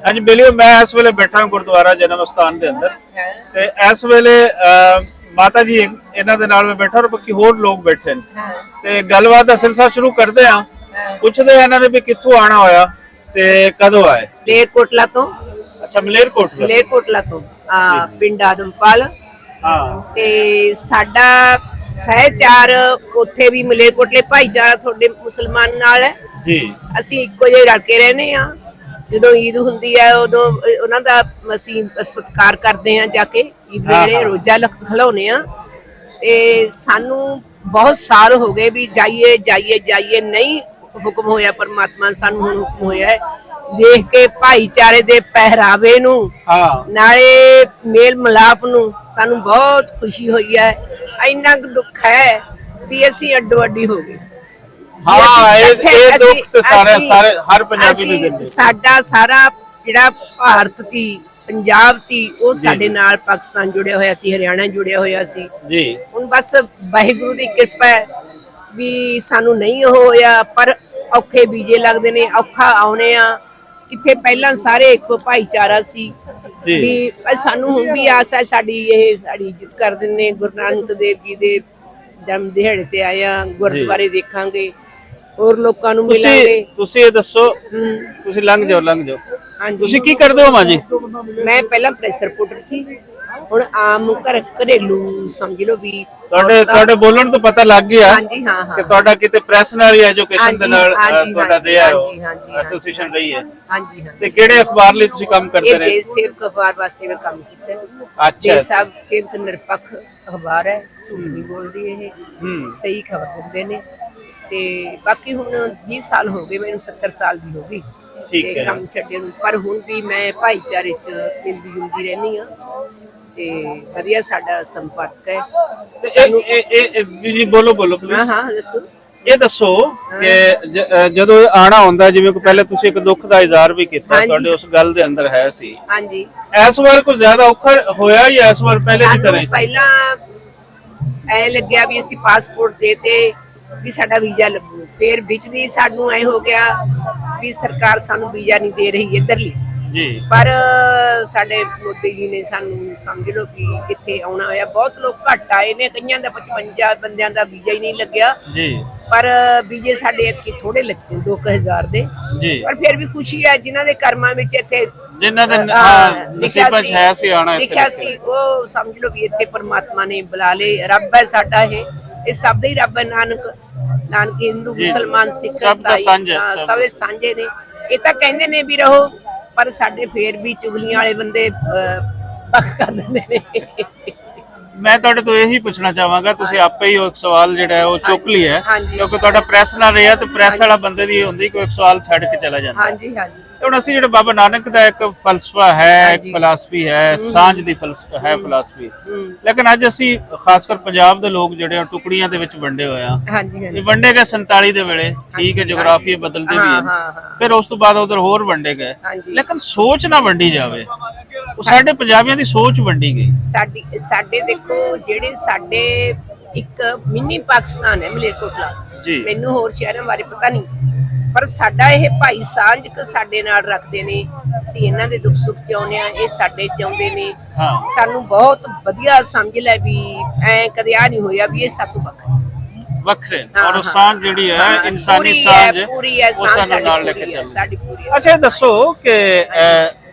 हाँ जी बेलियो, मैं इस वेले बैठा हूं गुरुद्वारा जन्म स्थान के अंदर ते इस वेले माता जी इन्हां दे नाल मैं बैठा और बाकी होर लोग बैठे ने ते गलबात दा सिलसिला शुरू करदे हां। पुछदे इन्हां ने भी कित्थों आना होया ते कदों आए। मलेरकोटला तो। अच्छा मलेरकोटला तो पिंड आदमपाल। ते साडा सहचार उत्थे भी मलेरकोटले भाईचारा थोड़े मुसलमान नाल है जी। ਅਸੀਂ ਇੱਕੋ ਜਿਹੇ ਰਲ ਕੇ ਰਹਿੰਦੇ ਆ। ਜਦੋਂ ਈਦ ਹੁੰਦੀ ਹੈ ਉਦੋਂ ਉਹਨਾਂ ਦਾ ਅਸੀਂ ਸਤਿਕਾਰ ਕਰਦੇ ਆ, ਜਾ ਕੇ ਈਦ ਵੇਲੇ ਰੋਜ਼ਾ ਖਲਾਉਂਦੇ ਆ। ਤੇ ਸਾਨੂੰ ਬਹੁਤ ਸਾਲ ਹੋ ਗਏ ਵੀ ਜਾਈਏ ਜਾਈਏ ਜਾਈਏ, ਨਹੀਂ ਹੁਕਮ ਹੋਇਆ ਪਰਮਾਤਮਾ ਨੇ, ਸਾਨੂੰ ਹੁਣ ਹੁਕਮ ਹੋਇਆ ਹੈ। ਦੇਖ ਕੇ ਭਾਈਚਾਰੇ ਦੇ ਪਹਿਰਾਵੇ ਨੂੰ ਨਾਲੇ ਮੇਲ ਮਿਲਾਪ ਨੂੰ ਸਾਨੂੰ ਬਹੁਤ ਖੁਸ਼ੀ ਹੋਈ ਹੈ। ਇੰਨਾ ਕੁ ਦੁੱਖ ਹੈ ਵੀ ਅਸੀਂ ਅੱਡੋ ਅੱਡੀ ਹੋ ਗਏ। ਸਾਡਾ ਸਾਰਾ ਜਿਹੜਾ ਭਾਰਤ ਦੀ ਪੰਜਾਬ ਦੀ ਉਹ ਸਾਡੇ ਨਾਲ ਪਾਕਿਸਤਾਨ ਜੁੜਿਆ ਹੋਇਆ ਸੀ, ਹਰਿਆਣਾ ਜੁੜਿਆ ਹੋਇਆ ਸੀ ਜੀ। ਹੁਣ ਬਸ ਵਾਹਿਗੁਰੂ ਦੀ ਕਿਰਪਾ ਹੈ ਵੀ ਸਾਨੂੰ ਨਹੀਂ ਹੋਇਆ, ਪਰ ਔਖੇ ਬੀਜੇ ਲੱਗਦੇ ਨੇ, ਔਖਾ ਆਉਣੇ ਆ। ਕਿੱਥੇ ਪਹਿਲਾਂ ਸਾਰੇ ਇੱਕੋ ਭਾਈਚਾਰਾ ਸੀ ਵੀ ਸਾਨੂੰ ਹੁਣ ਵੀ ਆਸ ਹੈ ਸਾਡੀ ਇੱਜ਼ਤ ਕਰਦੇ ਨੇ। ਗੁਰੂ ਨਾਨਕ ਦੇਵ ਜੀ ਦੇ ਜਨਮ ਦਿਹਾੜੇ ਤੇ ਆਏ ਆ, ਗੁਰਦੁਆਰੇ ਦੇਖਾਂਗੇ, ਹੋਰ ਲੋਕਾਂ ਨੂੰ ਮਿਲਾਂਗੇ। ਤੁਸੀਂ ਇਹ ਦੱਸੋ, ਤੁਸੀਂ ਲੰਘ ਜਾਓ ਹਾਂਜੀ। ਤੁਸੀਂ ਕੀ ਕਰਦੇ ਹੋ ਮਾਂ ਜੀ? ਮੈਂ ਪਹਿਲਾਂ ਪ੍ਰੈਸ ਰਿਪੋਰਟਰ ਸੀ, ਹੁਣ ਆਮ ਘਰੇਲੂ ਸਮਝ ਲਓ ਵੀ। ਤੁਹਾਡੇ ਬੋਲਣ ਤੋਂ ਪਤਾ ਲੱਗ ਗਿਆ ਹਾਂਜੀ ਹਾਂ ਕਿ ਤੁਹਾਡਾ ਕਿਤੇ ਪ੍ਰੈਸ ਨਾਲ ਹੀ ਐਜੂਕੇਸ਼ਨ ਦੇ ਨਾਲ ਤੁਹਾਡਾ ਰਿਹਾ ਐਸੋਸੀਏਸ਼ਨ ਰਹੀ ਹੈ। ਹਾਂਜੀ ਤੇ ਕਿਹੜੇ ਅਖਬਾਰ ਲਈ ਤੁਸੀਂ ਕੰਮ ਕਰਦੇ ਰਹੇ? ਦੇਸ਼ ਸੇਵਕ ਅਖਬਾਰ ਵਾਸਤੇ ਮੈਂ ਕੰਮ ਕੀਤਾ। ਅੱਛਾ। ਦੇਸ਼ ਸੇਵਕ ਨਿਰਪੱਖ ਅਖਬਾਰ ਹੈ, ਝੂਠ ਨਹੀਂ ਬੋਲਦੀ, ਇਹ ਸਹੀ ਖਬਰ ਦਿੰਦੇ ਨੇ। ਤੇ ਬਾਕੀ ਹੁਣ 20 ਸਾਲ ਹੋ ਗਏ ਮੈਨੂੰ, 70 ਸਾਲ ਦੀ ਹੋ ਗਈ ਤੇ ਕੰਮ ਛੱਡੇ ਨੂੰ, ਪਰ ਹੁਣ ਵੀ ਮੈਂ ਭਾਈਚਾਰੇ ਚ ਮਿਲਦੀ ਜੁਲਦੀ ਰਹਿੰਦੀ ਆ ਤੇ ਵਧੀਆ ਸਾਡਾ ਸੰਪਰਕ ਹੈ। ਜੀ ਬੋਲੋ ਹਾਂ ਹਾਂ ਦੱਸੋ। ਇਹ ਦੱਸੋ ਕਿ ਜਦੋਂ ਆਣਾ ਹੁੰਦਾ, ਜਿਵੇਂ ਕਿ ਪਹਿਲੇ ਤੁਸੀਂ ਇੱਕ ਦੁੱਖ ਦਾ ਇਜ਼ਹਾਰ ਵੀ ਕੀਤਾ, ਤੁਹਾਡੇ ਉਸ ਗੱਲ ਦੇ ਅੰਦਰ ਹੈ ਸੀ। ਹਾਂਜੀ। ਇਸ ਵਾਰ ਕੁਝ ਜ਼ਿਆਦਾ ਔਖਾ ਹੋਇਆ ਜਾਂ ਇਸ ਵਾਰ ਪਹਿਲੇ ਦੀ ਤਰ੍ਹਾਂ ਹੀ ਸੀ? ਪਹਿਲਾਂ ਐ ਲੱਗਿਆ ਵੀ ਅਸੀਂ ਪਾਸਪੋਰਟ ਦੇਤੇ ਵੀ ਸਾਡਾ ਵੀਜ਼ਾ ਲੱਗੂ, ਫਿਰ ਵਿੱਚ ਦੀ ਸਾਨੂੰ ਐ ਹੋ ਗਿਆ ਵੀ ਸਰਕਾਰ ਸਾਨੂੰ ਵੀਜ਼ਾ ਨਹੀਂ ਦੇ ਰਹੀ ਇੱਧਰਲੀ ਜੀ। ਪਰ ਸਾਡੇ ਮੋਦੀ ਜੀ ਨੇ ਸਾਨੂੰ ਸਮਝ ਲਓ ਕਿ ਇੱਥੇ ਆਉਣਾ ਹੋਇਆ। ਬਹੁਤ ਲੋਕ ਘੱਟ ਆਏ ਨੇ, ਕਈਆਂ ਦਾ 55 ਬੰਦਿਆਂ ਦਾ ਵੀਜ਼ਾ ਹੀ ਨਹੀਂ ਲੱਗਿਆ ਜੀ। ਪਰ ਵੀਜ਼ੇ ਸਾਡੇ ਇੱਥੇ ਥੋੜੇ ਲੱਗੇ, 2000 ਦੇ ਜੀ। ਪਰ ਫਿਰ ਵੀ ਖੁਸ਼ੀ ਹੈ ਜਿਨ੍ਹਾਂ ਦੇ ਕਰਮਾਂ ਵਿੱਚ ਇੱਥੇ ਜਿਨ੍ਹਾਂ ਦੇ ਨਸੀਬਾਂ 'ਚ ਹੈ ਸੀ ਆਉਣਾ, ਲਿਖਿਆ ਸੀ, ਉਹ ਸਮਝ ਲਓ ਵੀ ਇੱਥੇ ਪਰਮਾਤਮਾ ਨੇ ਬੁਲਾ ਲਏ। ਰੱਬ ਹੈ ਸਾਡਾ, ਇਹ ਸਭ ਦਾ ਹੀ ਰੱਬ ਹੈ। ਨਾਨਕ ਹਿੰਦੂ ਮੁਸਲਮਾਨ ਸਿੱਖ ਈਸਾਈ ਸਭ ਦੇ ਸਾਂਝੇ ਨੇ। ਇਹ ਤਾਂ ਕਹਿੰਦੇ ਨੇ ਵੀ ਰਹੋ, ਪਰ ਸਾਡੇ ਫੇਰ ਵੀ ਚੁਗਲੀਆਂ ਵਾਲੇ ਬੰਦੇ ਪੱਖ ਕਰ ਦਿੰਦੇ ਨੇ। ਮੈਂ ਤੁਹਾਡੇ ਤੋਂ ਇਹੀ ਪੁੱਛਣਾ ਚਾਹਾਂਗਾ, ਤੁਸੀਂ ਆਪੇ ਹੀ ਇੱਕ ਸਵਾਲ ਜਿਹੜਾ ਹੈ ਉਹ ਚੁੱਕ ਲਿਆ, ਕਿਉਂਕਿ ਤੁਹਾਡਾ ਪ੍ਰੈਸ ਨਾਲ ਰਿਹਾ ਤੇ ਪ੍ਰੈਸ ਵਾਲਾ ਬੰਦੇ ਦੀ ਹੁੰਦੀ ਕੋਈ ਸਵਾਲ ਛੱਡ ਕੇ ਚਲਾ ਜਾਂਦਾ। ਹਾਂਜੀ ਹਾਂਜੀ। ਹੁਣ ਅਸੀਂ ਜਿਹੜਾ ਬਾਬਾ ਨਾਨਕ ਦਾ ਇੱਕ ਫਲਸਫਾ ਹੈ, ਇੱਕ ਫਿਲਾਸਫੀ ਹੈ, ਸਾਂਝ ਦੀ ਹੈ ਫਿਲਾਸਫੀ, ਲੇਕਿਨ ਅੱਜ ਅਸੀਂ ਖਾਸ ਕਰ ਪੰਜਾਬ ਦੇ ਲੋਕ ਜਿਹੜੇ ਟੁਕੜੀਆਂ ਦੇ ਵਿੱਚ ਵੰਡੇ ਹੋਏ ਆ। ਇਹ ਵੰਡੇ ਗਏ 47 ਦੇ ਵੇਲੇ, ਠੀਕ ਹੈ, ਜਗਰਾਫੀ ਬਦਲਦੀ ਵੀ ਹੈ, ਫਿਰ ਉਸ ਤੋਂ ਬਾਅਦ ਉਧਰ ਹੋਰ ਵੰਡੇ ਗਏ, ਲੇਕਿਨ ਸੋਚ ਨਾ ਵੰਡੀ ਜਾਵੇ। ਸਾਡੇ ਪੰਜਾਬੀਆਂ ਦੀ ਸੋਚ ਵੰਡੀ ਗਈ। ਸਾਡੇ ਦੇਖੋ ਜਿਹੜੇ ਸਾਡੇ ਇੱਕ ਮਿੰਨੀ ਪਾਕਿਸਤਾਨ ਹੈ ਮਲੇਰਕੋਟਲਾ, ਮੈਨੂੰ ਹੋਰ ਸ਼ਹਿਰਾਂ ਬਾਰੇ ਪਤਾ ਨਹੀਂ, ਪਰ ਸਾਡਾ ਇਹ ਭਾਈ ਸਾਂਝ ਸਾਡੇ ਨਾਲ ਰੱਖਦੇ ਨੇ। ਅਸੀਂ ਇਹਨਾਂ ਦੇ ਦੁੱਖ ਸੁੱਖ ਚ ਆਉਂਦੇ ਆ, ਇਹ ਸਾਡੇ ਚ ਆਉਂਦੇ ਨੇ। ਸਾਨੂੰ ਬਹੁਤ ਵਧੀਆ ਸਮਝ ਲੈ ਵੀ ਐ ਕਦੇ ਆ ਨਹੀਂ ਹੋਇਆ ਵੀ ਇਹ ਸਾਤੋਂ ਵੱਖਰੇ ਔਰ ਸਾਂਝ ਜਿਹੜੀ ਹੈ ਇਨਸਾਨੀ ਸਾਂਝ ਉਹ ਸਾਨੂੰ ਨਾਲ ਲੈ ਕੇ ਚੱਲਦੀ। ਅੱਛਾ ਇਹ ਦੱਸੋ ਕਿ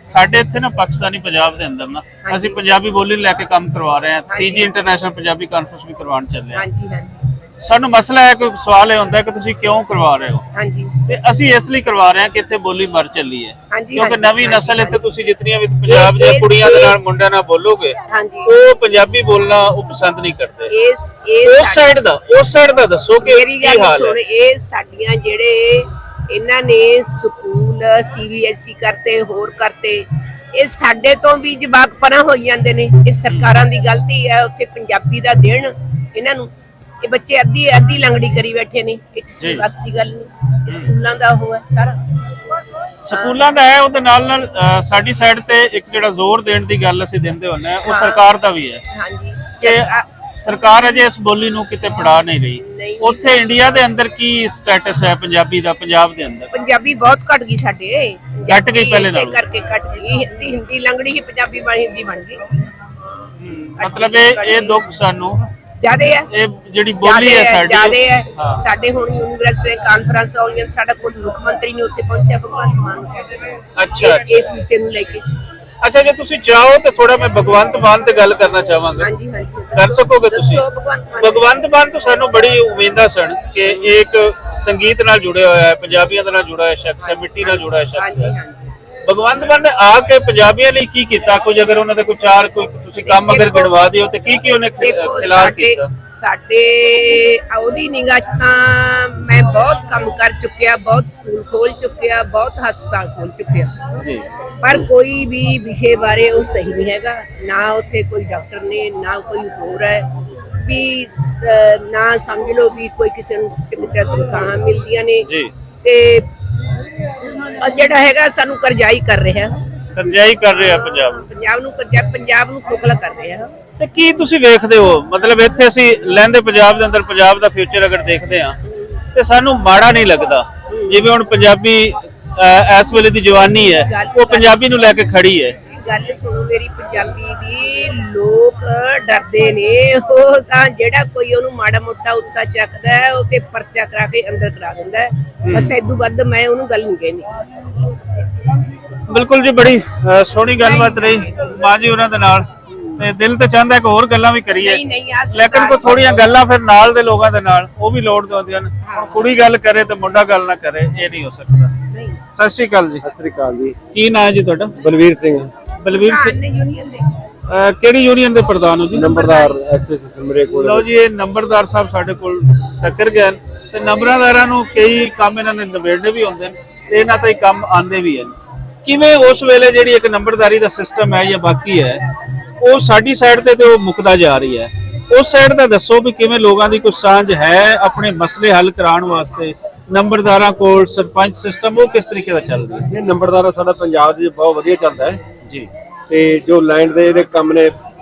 ਸਾਡੇ ਇੱਥੇ ਨਾ ਪਾਕਿਸਤਾਨੀ ਪੰਜਾਬ ਦੇ ਅੰਦਰ ਨਾ ਅਸੀਂ ਪੰਜਾਬੀ ਬੋਲੀ ਲੈ ਕੇ ਕੰਮ ਕਰਵਾ ਰਹੇ ਹਾਂ, 3ਜੀ ਇੰਟਰਨੈਸ਼ਨਲ ਪੰਜਾਬੀ ਕਾਨਫਰੰਸ ਵੀ ਕਰਵਾਉਣ ਚੱਲੇ ਹਾਂ। ਹਾਂਜੀ ਹਾਂਜੀ। ਸਾਨੂੰ ਮਸਲਾ ਹੈ, ਕੋਈ ਸਵਾਲ ਇਹ ਹੁੰਦਾ ਕਿ ਤੁਸੀਂ ਕਿਉਂ ਕਰਵਾ ਰਹੇ ਹੋ? ਹਾਂਜੀ। ਤੇ ਅਸੀਂ ਇਸ ਲਈ ਕਰਵਾ ਰਹੇ ਹਾਂ ਕਿ ਇੱਥੇ ਬੋਲੀ ਮਰ ਚੱਲੀ ਹੈ, ਕਿਉਂਕਿ ਨਵੀਂ ਨਸਲ ਇੱਥੇ ਤੁਸੀਂ ਜਿਤਨੀਆਂ ਵੀ ਪੰਜਾਬ ਦੀਆਂ ਕੁੜੀਆਂ ਦੇ ਨਾਲ ਮੁੰਡਿਆਂ ਨਾਲ ਬੋਲੋਗੇ ਉਹ ਪੰਜਾਬੀ ਬੋਲਣਾ ਉਹ ਪਸੰਦ ਨਹੀਂ ਕਰਦੇ। ਉਸ ਸਾਈਡ ਦਾ ਦੱਸੋ ਕਿ ਕੀ ਹਾਲ ਹੈ? ਇਹ ਸਾਡੀਆਂ ਜਿਹੜੇ ਇਹਨਾਂ ਨੇ ਸਕੂਲ CBSE ਕਰਤੇ, ਹੋਰ ਕਰਤੇ, ਇਹ ਸਾਡੇ ਤੋਂ ਵੀ ਜਵਾਕ ਪਰਾਂ ਹੋਈ ਜਾਂਦੇ ਨੇ। ਇਹ ਸਰਕਾਰਾਂ ਦੀ ਗਲਤੀ ਹੈ, ਉੱਥੇ ਪੰਜਾਬੀ ਦਾ ਦੇਣ ਇਹਨਾਂ ਨੂੰ। ਇਹ ਬੱਚੇ ਅੱਧੀ ਲੰਗੜੀ ਕਰੀ ਬੈਠੇ ਨੇ, ਕਿਸੇ ਬਸ ਦੀ ਗੱਲ ਨਹੀਂ। ਸਕੂਲਾਂ ਦਾ ਉਹ ਹੈ ਸਾਰਾ, ਸਕੂਲਾਂ ਦਾ ਹੈ। ਉਹਦੇ ਨਾਲ ਸਾਡੀ ਸਾਈਡ ਤੇ ਇੱਕ ਜਿਹੜਾ ਜ਼ੋਰ ਦੇਣ ਦੀ ਗੱਲ ਅਸੀਂ ਦਿੰਦੇ ਹੁੰਦੇ ਆ, ਉਹ ਸਰਕਾਰ ਦਾ ਵੀ ਹੈ। ਹਾਂਜੀ। ਸਰਕਾਰ ਅਜੇ ਇਸ ਬੋਲੀ ਨੂੰ ਕਿਤੇ ਪੜਾ ਨਹੀਂ ਰਹੀ। ਉੱਥੇ ਇੰਡੀਆ ਦੇ ਅੰਦਰ ਕੀ ਸਟੇਟਸ ਹੈ ਪੰਜਾਬੀ ਦਾ, ਪੰਜਾਬ ਦੇ ਅੰਦਰ? ਪੰਜਾਬੀ ਬਹੁਤ ਘਟ ਗਈ ਸਾਡੇ, ਘਟ ਗਈ ਪਹਿਲੇ ਨਾਲੋਂ, ਕਰਕੇ ਘਟ ਗਈ। ਹਿੰਦੀ ਲੰਗੜੀ ਹੀ ਪੰਜਾਬੀ ਬਣ ਹਿੰਦੀ ਬਣ ਗਈ। ਮਤਲਬ ਇਹ ਦੁੱਖ ਸਾਨੂੰ ਜਿਆਦੇ ਹੈ, ਇਹ ਜਿਹੜੀ ਬੋਲੀ ਹੈ ਸਾਡੀ ਜਿਆਦੇ ਹੈ। ਸਾਡੇ ਹੁਣ ਯੂਨੀਵਰਸਿਟੀ ਕਾਨਫਰੰਸ ਹੋਈਆਂ, ਸਾਡਾ ਕੋਈ ਮੁੱਖ ਮੰਤਰੀ ਨਹੀਂ ਉੱਥੇ ਪਹੁੰਚਿਆ ਭਗਵੰਤ ਮਾਨ। ਅੱਛਾ, ਇਸ ਵਿਸ਼ੇ ਨੂੰ ਲੈ ਕੇ। ਅੱਛਾ, ਜੇ ਤੁਸੀਂ ਚਾਹੋ ਤਾਂ ਥੋੜਾ ਮੈਂ ਭਗਵੰਤ ਮਾਨ ਤੇ ਗੱਲ ਕਰਨਾ ਚਾਹਾਂਗਾ। ਹਾਂਜੀ ਹਾਂਜੀ, ਕਰ ਸਕੋਗੇ ਤੁਸੀਂ? ਭਗਵੰਤ ਮਾਨ ਤੋਂ ਸਾਨੂੰ ਬੜੀ ਉਮੀਦਾਂ ਸਨ ਕਿ ਇਹ ਇੱਕ ਸੰਗੀਤ ਨਾਲ ਜੁੜਿਆ ਹੋਇਆ ਹੈ, ਪੰਜਾਬੀਆਂ ਦੇ ਨਾਲ ਜੁੜਾ ਹੋਇਆ ਸ਼ਖਸ ਹੈ, ਮਿੱਟੀ ਨਾਲ ਜੁੜਾ ਹੋਇਆ ਸ਼ਖਸ ਹੈ। ਭਗਵੰਤ ਮਾਨ ਨੇ ਆ ਕੇ ਪੰਜਾਬੀਆਂ ਲਈ ਕੀ ਕੀਤਾ? ਕੁਝ ਅਗਰ ਉਹਨਾਂ ਦਾ ਕੋਈ ਤੁਸੀਂ ਕੰਮ ਅਗਰ ਗਿਣਵਾ ਦਿਓ ਤੇ ਕੀ ਉਹਨੇ ਖਿਲਾਫ ਕੀਤਾ? ਸਾਡੇ ਉਹਦੀ ਨਿਗਾਹ 'ਚ ਤਾਂ ਮੈਂ ਬਹੁਤ ਕੰਮ ਕਰ ਚੁੱਕਿਆ, ਬਹੁਤ ਸਕੂਲ ਖੋਲ ਚੁੱਕਿਆ, ਬਹੁਤ ਹਸਪਤਾਲ ਖੋਲ ਚੁੱਕਿਆ ਜੀ, ਪਰ ਕੋਈ ਵੀ ਵਿਸ਼ੇ ਬਾਰੇ ਉਹ ਸਹੀ ਨਹੀਂ ਹੈਗਾ। ਨਾ ਉੱਥੇ ਕੋਈ ਡਾਕਟਰ ਨੇ, ਨਾ ਕੋਈ ਹੋਰ ਹੈ ਵੀ, ਨਾ ਸਮਝ ਲਓ ਵੀ ਕੋਈ ਕਿਸੇ ਨੂੰ ਚੰਗੀ ਤਰ੍ਹਾਂ ਤਨਖਾਹਾਂ ਮਿਲਦੀਆਂ ਨੇ ਤੇ ਜਿਹੜਾ ਹੈਗਾ ਸਾਨੂੰ ਕਰਜ਼ਾਈ ਕਰ ਰਿਹਾ ਪੰਜਾਬ ਨੂੰ ਖੋਖਲਾ ਕਰ ਰਿਹਾ। ਤੇ ਕੀ ਤੁਸੀਂ ਵੇਖਦੇ ਹੋ, ਮਤਲਬ ਇੱਥੇ ਅਸੀਂ ਲਹਿੰਦੇ ਪੰਜਾਬ ਦੇ ਅੰਦਰ ਪੰਜਾਬ ਦਾ ਫਿਊਚਰ ਅਗਰ ਦੇਖਦੇ ਆ ਤੇ ਸਾਨੂੰ ਮਾੜਾ ਨਹੀਂ ਲੱਗਦਾ? ਜਿਵੇਂ ਹੁਣ ਪੰਜਾਬੀ ਇਸ ਵੇਲੇ ਦੀ ਜਵਾਨੀ ਹੈ ਉਹ ਪੰਜਾਬੀ ਨੂੰ ਲੈ ਕੇ ਖੜੀ ਹੈ। ਗੱਲ ਸੁਣੋ ਮੇਰੀ, ਪੰਜਾਬੀ ਦੀ ਲੋਕ ਡਰਦੇ ਨੇ। ਉਹ ਤਾਂ ਜਿਹੜਾ ਕੋਈ ਉਹਨੂੰ ਮਾੜਾ ਮੋਟਾ ਉੱਤਾ ਚੱਕਦਾ ਹੈ ਉਹ ਤੇ ਪਰਚਾ ਕਰਾ ਕੇ ਅੰਦਰ ਕਰਾ ਦਿੰਦਾ ਹੈ। ਬਸ ਇਦੋਂ ਵੱਧ ਮੈਂ ਉਹਨੂੰ ਗੱਲ ਨਹੀਂ ਕਹਿਣੀ। ਬਿਲਕੁਲ ਜੀ, ਬੜੀ ਸੋਹਣੀ ਗੱਲਬਾਤ ਰਹੀ ਮਾਂ ਜੀ ਉਹਨਾਂ ਦੇ ਨਾਲ। ਤੇ ਦਿਲ ਤੇ ਚਾਹੁੰਦਾ ਕਿ ਹੋਰ ਗੱਲਾਂ ਵੀ ਕਰੀਏ, ਲੇਕਿਨ ਕੋਈ ਥੋੜੀਆਂ ਗੱਲਾਂ ਫਿਰ ਨਾਲ ਦੇ ਲੋਕਾਂ ਦੇ ਨਾਲ ਉਹ ਵੀ ਲੋੜ ਦਿੰਦੀਆਂ ਨੇ। ਕੁੜੀ ਗੱਲ ਕਰੇ ਤੇ ਮੁੰਡਾ ਗੱਲ ਨਾ ਕਰੇ, ਇਹ ਨਹੀਂ ਹੋ ਸਕਦਾ। ਸਤਿ ਸ਼੍ਰੀ ਅਕਾਲ ਜੀ। ਸਤਿ ਸ਼੍ਰੀ ਅਕਾਲ ਜੀ। ਕੀ ਨਾਮ ਹੈ ਜੀ ਤੁਹਾਡਾ? ਬਲਵੀਰ ਸਿੰਘ। ਬਲਵੀਰ ਸਿੰਘ ਕਿਹੜੀ ਯੂਨੀਅਨ ਦੇ ਪ੍ਰਧਾਨ ਹੋ ਜੀ? ਨੰਬਰਦਾਰ ਐਸਐਸ ਸਮਰੇ ਕੋਲ। ਲਓ ਜੀ, ਇਹ ਨੰਬਰਦਾਰ ਸਾਹਿਬ ਸਾਡੇ ਕੋਲ ਟੱਕਰ ਗਏ ਤੇ ਨੰਬਰਦਾਰਾਂ ਨੂੰ ਕਈ ਕੰਮ ਇਹਨਾਂ ਨੇ ਨਿਬੇੜਨੇ ਵੀ ਹੁੰਦੇ ਨੇ ਤੇ ਇਹਨਾਂ ਤੇ ਕੰਮ ਆਉਂਦੇ ਵੀ ਹਨ। ਕਿਵੇਂ ਉਸ ਵੇਲੇ ਜਿਹੜੀ ਇੱਕ ਨੰਬਰਦਾਰੀ ਦਾ ਸਿਸਟਮ ਹੈ ਜਾਂ ਬਾਕੀ ਹੈ ਉਹ ਸਾਡੀ ਸਾਈਡ ਤੇ ਉਹ ਮੁੱਕਦਾ ਜਾ ਰਹੀ ਹੈ, ਉਸ ਸਾਈਡ ਦਾ ਦੱਸੋ ਵੀ ਕਿਵੇਂ ਲੋਕਾਂ ਦੀ ਕੋਈ ਸਾਂਝ ਹੈ ਆਪਣੇ ਮਸਲੇ ਹੱਲ ਕਰਾਉਣ ਵਾਸਤੇ? ਨੰਬਰਦਾਰਾਂ ਕੋਲ ਸਰਪੰਚ ਸਿਸਟਮ ਉਹ ਕਿਸ ਤਰੀਕੇ ਦਾ ਚੱਲ ਰਿਹਾ ਹੈ? ਇਹ ਨੰਬਰਦਾਰ ਸਾਡਾ ਪੰਜਾਬ ਦੇ ਬਹੁਤ ਵਧੀਆ ਚੱਲਦਾ ਹੈ ਜੀ। ਤੇ ਜੋ ਲੈਂਡ ਦੇ ਇਹਦੇ ਕੰਮ ਨੇ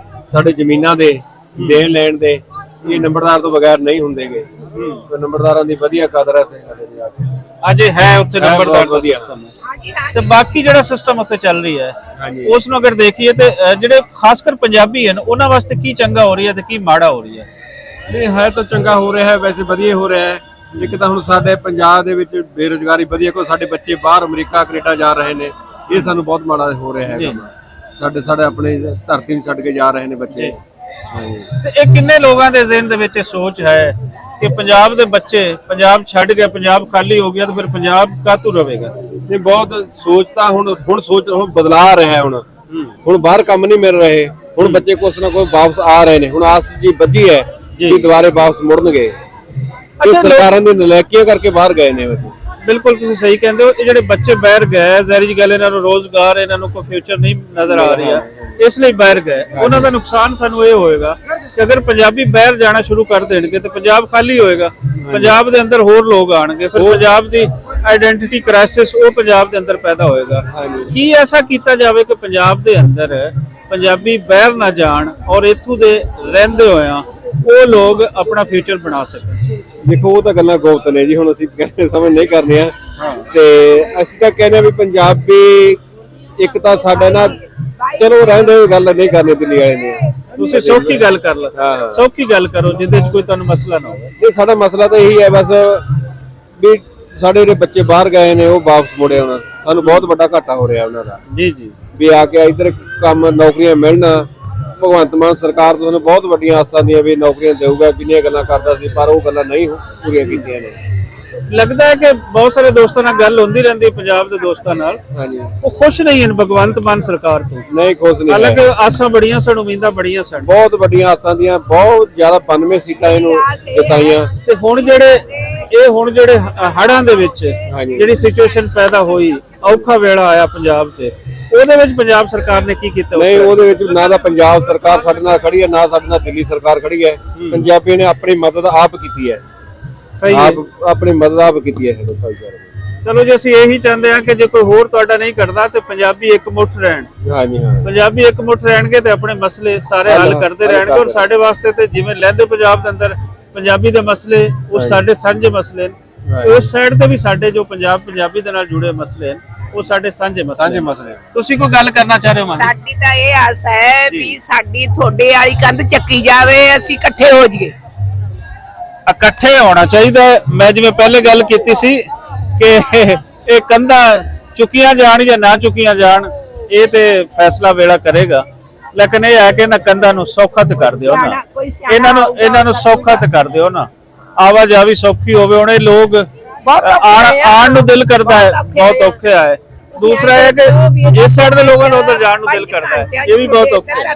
ਸਾਡੇ ਜ਼ਮੀਨਾਂ ਦੇ ਦੇਣ ਲੈਣ ਦੇ, ਇਹ ਨੰਬਰਦਾਰ ਤੋਂ ਬਗੈਰ ਨਹੀਂ ਹੁੰਦੇਗੇ। ਤੇ ਨੰਬਰਦਾਰਾਂ ਦੀ ਵਧੀਆ ਕਦਰ ਹੈ ਤੇ ਅਜੇ ਹੈ ਉੱਥੇ ਨੰਬਰਦਾਰ ਦਾ ਸਿਸਟਮ। ਤੇ ਬਾਕੀ ਜਿਹੜਾ ਸਿਸਟਮ ਉੱਥੇ ਚੱਲ ਰਹੀ ਹੈ ਉਸ ਨੂੰ ਅਗਰ ਦੇਖੀਏ ਤੇ ਜਿਹੜੇ ਖਾਸ ਕਰ ਪੰਜਾਬੀ ਹਨ ਉਹਨਾਂ ਵਾਸਤੇ ਕੀ ਚੰਗਾ ਹੋ ਰਹੀ ਹੈ ਤੇ ਕੀ ਮਾੜਾ ਹੋ ਰਹੀ ਹੈ? ਨਹੀਂ, ਹੈ ਤਾਂ ਚੰਗਾ ਹੋ ਰਿਹਾ ਹੈ, ਵੈਸੇ ਵਧੀਆ ਹੋ ਰਿਹਾ ਹੈ। ਇੱਕ ਤਾਂ ਹੁਣ ਸਾਡੇ ਪੰਜਾਬ ਦੇ ਵਿੱਚ ਬੇਰੁਜ਼ਗਾਰੀ ਵਧੀਆ, ਕੋਈ ਸਾਡੇ ਬੱਚੇ ਬਾਹਰ ਅਮਰੀਕਾ ਕੈਨੇਡਾ ਜਾ ਰਹੇ ਨੇ, ਇਹ ਸਾਨੂੰ ਬਹੁਤ ਮਾੜਾ ਹੋ ਰਿਹਾ ਹੈ। ਸਾਡੇ ਆਪਣੀ ਧਰਤੀ ਨੂੰ ਛੱਡ ਕੇ ਜਾ ਰਹੇ ਨੇ ਬੱਚੇ। ਤੇ ਇਹ ਕਿੰਨੇ ਲੋਕਾਂ ਦੇ ਜ਼ਿਹਨ ਦੇ ਵਿੱਚ ਇਹ ਸੋਚ ਹੈ ਕਿ ਪੰਜਾਬ ਦੇ ਬੱਚੇ ਪੰਜਾਬ ਛੱਡ ਕੇ ਪੰਜਾਬ ਖਾਲੀ ਹੋ ਗਿਆ ਤਾਂ ਫਿਰ ਪੰਜਾਬ ਕਾਹਤੋਂ ਰਵੇਗਾ? ਇਹ ਬਹੁਤ ਸੋਚ ਤਾਂ ਹੁਣ ਬਦਲਾ ਰਿਹਾ ਹੈ। ਹੁਣ ਬਾਹਰ ਕੰਮ ਨਹੀਂ ਮਿਲ ਰਹੇ, ਹੁਣ ਬੱਚੇ ਕੁਛ ਨਾ ਕੋਈ ਵਾਪਸ ਆ ਰਹੇ ਨੇ। ਹੁਣ ਆਸ ਜੀ ਬੱਜੀ ਹੈ ਕਿ ਦੁਬਾਰੇ ਵਾਪਸ ਮੁੜਨਗੇ। ਸਰਕਾਰਾਂ ਦੀ ਨਲਾਇਕੀਆਂ ਕਰਕੇ ਬਾਹਰ ਗਏ ਨੇ ਬੱਚੇ। ਬਿਲਕੁਲ ਤੁਸੀਂ ਸਹੀ ਕਹਿੰਦੇ ਹੋ। ਇਹ ਜਿਹੜੇ ਬੱਚੇ ਬਾਹਰ ਗਏ, ਜ਼ਾਹਿਰ ਜੀ ਗੱਲ, ਇਹਨਾਂ ਨੂੰ ਰੋਜ਼ਗਾਰ, ਇਹਨਾਂ ਨੂੰ ਕੋਈ ਫਿਊਚਰ ਨਹੀਂ ਨਜ਼ਰ ਆ ਰਿਹਾ, ਇਸ ਲਈ ਬਾਹਰ ਗਏ। ਉਹਨਾਂ ਦਾ ਨੁਕਸਾਨ ਸਾਨੂੰ ਇਹ ਹੋਏਗਾ ਕਿ ਅਗਰ ਪੰਜਾਬੀ ਬਾਹਰ ਜਾਣਾ ਸ਼ੁਰੂ ਕਰ ਦੇਣਗੇ ਤੇ ਪੰਜਾਬ ਖਾਲੀ ਹੋਏਗਾ, ਪੰਜਾਬ ਦੇ ਅੰਦਰ ਹੋਰ ਲੋਕ ਆਣਗੇ, ਫਿਰ ਪੰਜਾਬ ਦੀ ਆਇਡੈਂਟੀਟੀ ਕ੍ਰਾਈਸਿਸ ਉਹ ਪੰਜਾਬ ਦੇ ਅੰਦਰ ਪੈਦਾ ਹੋਏਗਾ। ਕੀ ਐਸਾ ਕੀਤਾ ਜਾਵੇ ਕਿ ਪੰਜਾਬ ਦੇ ਅੰਦਰ ਪੰਜਾਬੀ ਬਾਹਰ ਨਾ ਜਾਣ ਔਰ ਇੱਥੋਂ ਦੇ ਰਹਿੰਦੇ ਹੋਇਆਂ ਉਹ ਲੋਕ ਆਪਣਾ ਫਿਊਚਰ ਬਣਾ ਸਕਣ? ਦੇਖੋ, ਉਹ ਤਾਂ ਗੱਲਾਂ ਗੁਪਤ ਨੇ ਜੀ, ਹੁਣ ਅਸੀਂ ਸਮਝ ਨਹੀਂ ਕਰਨੇ ਆ। ਤੇ ਅਸੀਂ ਤਾਂ ਕਹਿੰਦੇ ਆ ਵੀ ਪੰਜਾਬੀ ਇੱਕ ਤਾਂ ਸਾਡਾ ਨਾ, ਚਲੋ ਰਹਿੰਦੇ ਹੋਏ ਗੱਲ ਨਹੀਂ ਕਰਨੀ ਦਿੱਲੀ ਵਾਲੇ ਨੇ। ਤੁਸੀਂ ਸੌਖੀ ਗੱਲ ਕਰ ਲਓ, ਸੌਖੀ ਗੱਲ ਕਰੋ ਜਿਹਦੇ 'ਚ ਕੋਈ ਤੁਹਾਨੂੰ ਮਸਲਾ ਨਾ ਹੋਵੇ। ਨਹੀਂ, ਸਾਡਾ ਮਸਲਾ ਤਾਂ ਇਹੀ ਹੈ ਬਸ ਵੀ ਸਾਡੇ ਜਿਹੜੇ ਬੱਚੇ ਬਾਹਰ ਗਏ ਨੇ ਉਹ ਵਾਪਸ ਮੁੜੇ ਆਉਣਾ, ਸਾਨੂੰ ਬਹੁਤ ਵੱਡਾ ਘਾਟਾ ਹੋ ਰਿਹਾ ਉਹਨਾਂ ਦਾ। ਜੀ ਜੀ, ਵੀ ਆ ਕੇ ਇੱਧਰ ਕੰਮ ਨੌਕਰੀਆਂ ਮਿਲਣ। ਭਗਵੰਤ ਮਾਨ ਸਰਕਾਰ ਤੋਂ ਸਾਨੂੰ ਬਹੁਤ ਵੱਡੀਆਂ ਆਸਾਂ ਦੀਆਂ ਵੀ ਨੌਕਰੀਆਂ ਦੇਊਗਾ, ਜਿੰਨੀਆਂ ਗੱਲਾਂ ਕਰਦਾ ਸੀ, ਪਰ ਉਹ ਗੱਲਾਂ ਨਹੀਂ ਪੂਰੀਆਂ ਕੀਤੀਆਂ ਨੇ। ਲੱਗਦਾ ਹੈ ਕਿ ਬਹੁਤ ਸਾਰੇ ਦੋਸਤਾਂ ਨਾਲ ਗੱਲ ਹੁੰਦੀ ਰਹਿੰਦੀ ਪੰਜਾਬ ਦੇ ਦੋਸਤਾਂ ਨਾਲ, ਉਹ ਖੁਸ਼ ਨਹੀਂ ਹਨ ਭਗਵੰਤ ਮਾਨ ਸਰਕਾਰ ਤੋਂ। ਨਹੀਂ ਖੁਸ਼ ਨਹੀਂ, ਹਾਲਾਂਕਿ ਆਸਾਂ ਬੜੀਆਂ ਸਨ, ਉਮੀਦਾਂ ਬੜੀਆਂ ਸਨ, ਬਹੁਤ ਵੱਡੀਆਂ ਆਸਾਂ ਦੀਆਂ, ਬਹੁਤ ਜ਼ਿਆਦਾ 92 ਸੀਟਾਂ ਇਹਨੂੰ ਜਿਤਾਈਆਂ। ਤੇ ਹੁਣ ਜਿਹੜੇ ਹੜ੍ਹਾਂ ਦੇ ਵਿੱਚ ਜਿਹੜੀ ਸਿਚੁਏਸ਼ਨ ਪੈਦਾ ਹੋਈ, ਔਖਾ ਵੇਲਾ ਆਇਆ ਪੰਜਾਬ ਤੇ, ਉਹਦੇ ਵਿੱਚ ਪੰਜਾਬ ਸਰਕਾਰ ਨੇ ਕੀ ਕੀਤਾ? ਨਹੀਂ, ਉਹਦੇ ਵਿੱਚ ਨਾ ਤਾਂ ਪੰਜਾਬ ਸਰਕਾਰ ਸਾਡੇ ਨਾਲ ਖੜੀ ਹੈ, ਨਾ ਸਾਡੇ ਨਾਲ ਦਿੱਲੀ ਸਰਕਾਰ ਖੜੀ ਹੈ। ਪੰਜਾਬੀਆਂ ਨੇ ਆਪਣੀ ਮਦਦ ਆਪ ਕੀਤੀ ਹੈ। ਸਹੀ ਹੈ, ਆਪਣੀ ਮਦਦ ਆਪ ਕੀਤੀ ਹੈ। ਚਲੋ ਜੀ ਅਸੀਂ ਇਹੀ ਚਾਹੁੰਦੇ ਹਾਂ ਕਿ ਜੇ ਕੋਈ ਹੋਰ ਤੁਹਾਡਾ ਨਹੀਂ ਕਰਦਾ ਤੇ ਪੰਜਾਬੀ ਇਕਮੁੱਠ ਰਹਿਣ। ਹਾਂਜੀ ਹਾਂ, ਪੰਜਾਬੀ ਇਕਮੁੱਠ ਰਹਿਣਗੇ ਤੇ ਆਪਣੇ ਮਸਲੇ ਸਾਰੇ ਹੱਲ ਕਰਦੇ ਰਹਿਣਗੇ। ਔਰ ਸਾਡੇ ਵਾਸਤੇ ਤੇ ਜਿਵੇਂ ਲਹਿੰਦੇ ਪੰਜਾਬ ਦੇ ਅੰਦਰ ਪੰਜਾਬੀ ਦੇ ਮਸਲੇ ਉਹ ਸਾਡੇ ਸਾਂਝੇ ਮਸਲੇ ਨੇ, ਉਸ ਸਾਈਡ ਤੇ ਵੀ ਸਾਡੇ ਜੋ ਪੰਜਾਬੀ ਦੇ ਨਾਲ ਜੁੜੇ ਮਸਲੇ ਨੇ ਉਹ ਸਾਡੇ ਸਾਂਝੇ ਮਸਲੇ। ਤੁਸੀਂ ਕੋਈ ਗੱਲ ਕਰਨਾ ਚਾਹ ਰਹੇ ਹੋ? ਸਾਡੀ ਤਾਂ ਇਹ ਆਸ ਹੈ ਵੀ ਸਾਡੀ ਤੁਹਾਡੇ ਵਾਲੀ ਕੰਧ ਚੱਕੀ ਜਾਵੇ, ਅਸੀਂ ਇਕੱਠੇ ਹੋ ਜਾਈਏ। ਇਕੱਠੇ ਹੋਣਾ ਚਾਹੀਦਾ। ਮੈਂ ਜਿਵੇਂ ਪਹਿਲੇ ਗੱਲ ਕੀਤੀ ਸੀ ਕਿ ਇਹ ਕੰਧਾਂ ਚੁੱਕੀਆਂ ਜਾਣ ਜਾਂ ਨਾ ਚੁੱਕੀਆਂ ਜਾਣ ਇਹ ਤੇ ਫੈਸਲਾ ਵੇਲਾ ਕਰੇਗਾ, ਲੇਕਿਨ ਇਹ ਹੈ ਕਿ ਇਹਨਾਂ ਕੰਧਾਂ ਨੂੰ ਸੌਖਤ ਕਰ ਦਿਓ ਨਾ, ਇਹਨਾਂ ਨੂੰ ਸੌਖਤ ਕਰ ਦਿਓ ਨਾ, ਆਵਾਜਾਈ ਸੌਖੀ ਹੋਵੇ। ਹੁਣ ਇਹ ਲੋਕ ਆਣ ਨੂੰ ਦਿਲ ਕਰਦਾ ਹੈ, ਬਹੁਤ ਔਖਾ ਹੈ। ਦੂਸਰਾ ਹੈ ਕਿ ਇਸ ਸਾਈਡ ਦੇ ਲੋਕਾਂ ਨੂੰ ਉਧਰ ਜਾਣ ਨੂੰ ਦਿਲ ਕਰਦਾ ਹੈ, ਇਹ ਵੀ ਬਹੁਤ ਔਖਾ ਹੈ।